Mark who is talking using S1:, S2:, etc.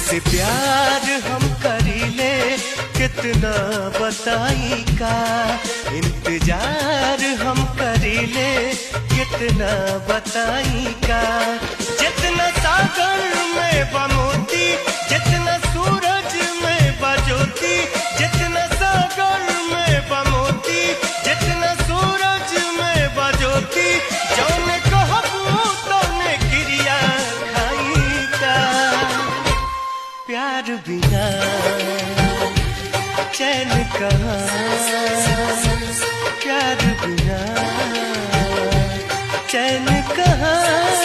S1: तुमसे प्यार हम करीले कितना बताई का, इंतजार हम करीले कितना बताई का। जितना सागर में बमोती, जितना सूरज में बजोती, जितना सागर में बमोती, जितना सूरज में बजोती, जौने कहबू तौने क्रिया खाई का। प्यार बिना चैन कहाँ, प्यार बिना चैन कहाँ।